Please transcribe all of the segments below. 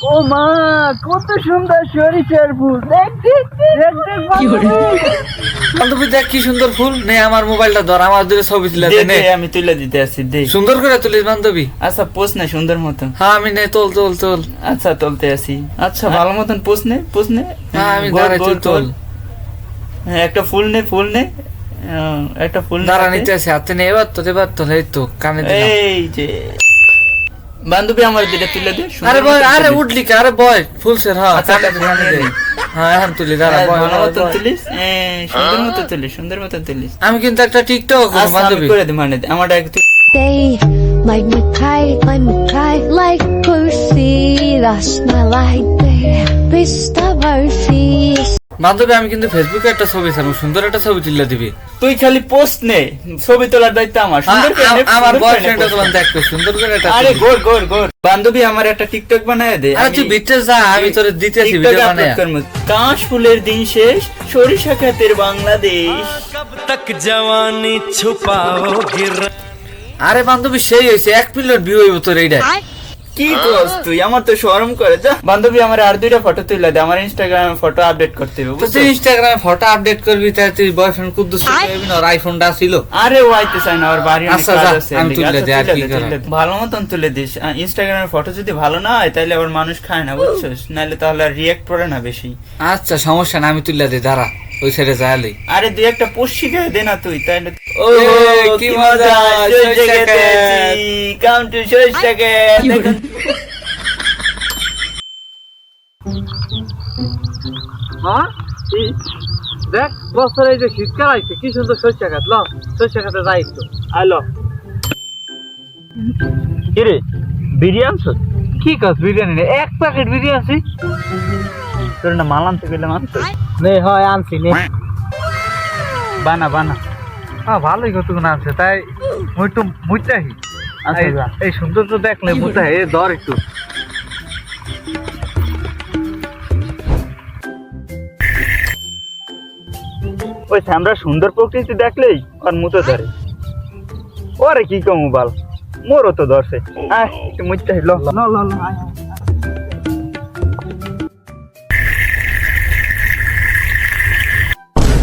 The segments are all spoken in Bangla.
ও মা, কত সুন্দর সরিষার ফুল! দেখ দেখ দেখ দেখ বান্ধবী দেখ কি সুন্দর ফুল। নে আমার মোবাইলটা ধর, আমার দুটো ছবি তুলে দে। নে আমি তুলে দিতে আসি, দে সুন্দর করে তুলিস বান্ধবী। আচ্ছা পোস না সুন্দর মতন। হ্যাঁ আমি নে, তোল তোল তোল। আচ্ছা তুলতে আসি। আচ্ছা ভালো মতন পোস নে, পোস নে। হ্যাঁ আমি গোল, দাঁড়াই, গোল, তুই তোল। গোল। হ্যাঁ একটা ফুল নে, ফুল নে। একটা ফুল নে দাঁড়া হাতে। নিতে আসি হাতে নে। এবার তো এই তো কানে দিলাম। এই যে বান্ধবী আমার দিলে তুলে দে। সুন্দর আরে বয়, মতন আরে তুলিস। উঠলি কে? আরে বয় ফুলসের। হ্যাঁ আচ্ছা, কানে দে, আচ্ছা, কানে দে। দে। হ্যাঁ এখন তুলি, দাঁড়া হ্যাঁ, বয়, ভালো বয়, মতন বয়। তুলিস। সুন্দর মতো তুলিস, সুন্দর মতো তুলিস। আমি কিন্তু একটা টিকটক করব আচ্ছা, আমি বান্ধবী। করে দিই, মানে আমার একটু They make me cry like Percy. That's my light, baby. Mr. Murphy. বান্ধবী আমি কিন্তু ফেসবুকে একটা ছবি ছাড়বো, সুন্দর একটা ছবি তুলে দিবি। তুই খালি পোস্ট নে, ছবি তোলার দায়িত্ব আমার। সুন্দর করে নে, আমার সুন্দর করে নে বয়ফ্রেন্ড post তোমার নে। দেখবে সুন্দর করে একটা আরে ছবি। গোর গোর গোর বান্ধবী আমার একটা টিকটক বানায় দে। আরে তুই বিটে যা, আমি তোরে দিতেছি TikTok ভিডিও upload বানায়। করবো। কাশ ফুলের দিন শেষ, সরিষা খাতের বাংলাদেশ। तक जवानी छुपाओगे আরে বান্ধবী সেই হয়েছে, 1 মিলিয়ন ভিউ হইব তোর এইটা। কি করছ তুই? আমার তো শরম করে। যা বান্ধবী আমার আর দুইটা ফটো তুলে দে, আমার ইনস্টাগ্রামে ফটো আপডেট করতে হবে, তো বুঝছো? তুই ইনস্টাগ্রামে ফটো আপডেট করবি, তাই তুই বয়ফ্রেন্ড কুদ্দুস করবি না? ওর আইফোনটা ছিল। আরে ও আইতে চাই না, ওর বাড়ি অনেক আচ্ছা, কাজ যা, আছে। আমি তুলে আচ্ছা, দিই, আর তুলে কি দে, করার। তুলে দে। ভালো মতন তুলে দিস। ইনস্টাগ্রামের ফটো যদি ভালো না হয় তাহলে আবার মানুষ খায় না, বুঝছস? নাহলে তাহলে আর রিয়েক্ট করে না বেশি। আচ্ছা সমস্যা না, আমি তুলে দিই, দাঁড়া ওই সাইডে যাইলি। আরে দুই একটা পোস্ট শিখে দে না তুই, তাহলে ও কি মজা, সরিষা ক্ষেত। কাম টু সরিষা ক্ষেত। দেখুন। হ্যাঁ দেখ বছর এই যে শীতকাল আইছে, কি সুন্দর সরিষা ক্ষেত। ল সরিষা ক্ষেতে যাই একটু। আলো কিরে বিরিয়ানি আনছ? কি কাজ বিরিয়ানি নে? 1 প্যাকেট বিরিয়ানি। তোর না মাল আনতে গেলে মানছ? নে হয় আনছি নে। বানা বানা। হ্যাঁ ভালোই কতক্ষণ আছে, তাই মুই একটু মুইতাহি। আচ্ছা, যা। এই সৌন্দর্য দেখলে মুইতাহি। এ ধর একটু। ওই আমরা সুন্দর প্রকৃতি দেখলেই আর মুতো ধরে। ওরে কি কমু বাল, মোরও তো ধরছে। আয় একটু মুইতে ল ল ল ল আয়, আয়।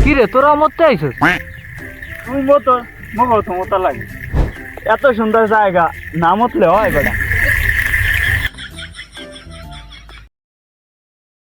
কি রে তোরা মরতে আইছিস? তুই মতো মগো তো মতো লাগে। এত সুন্দর জায়গা না মতলে হয় বেটা।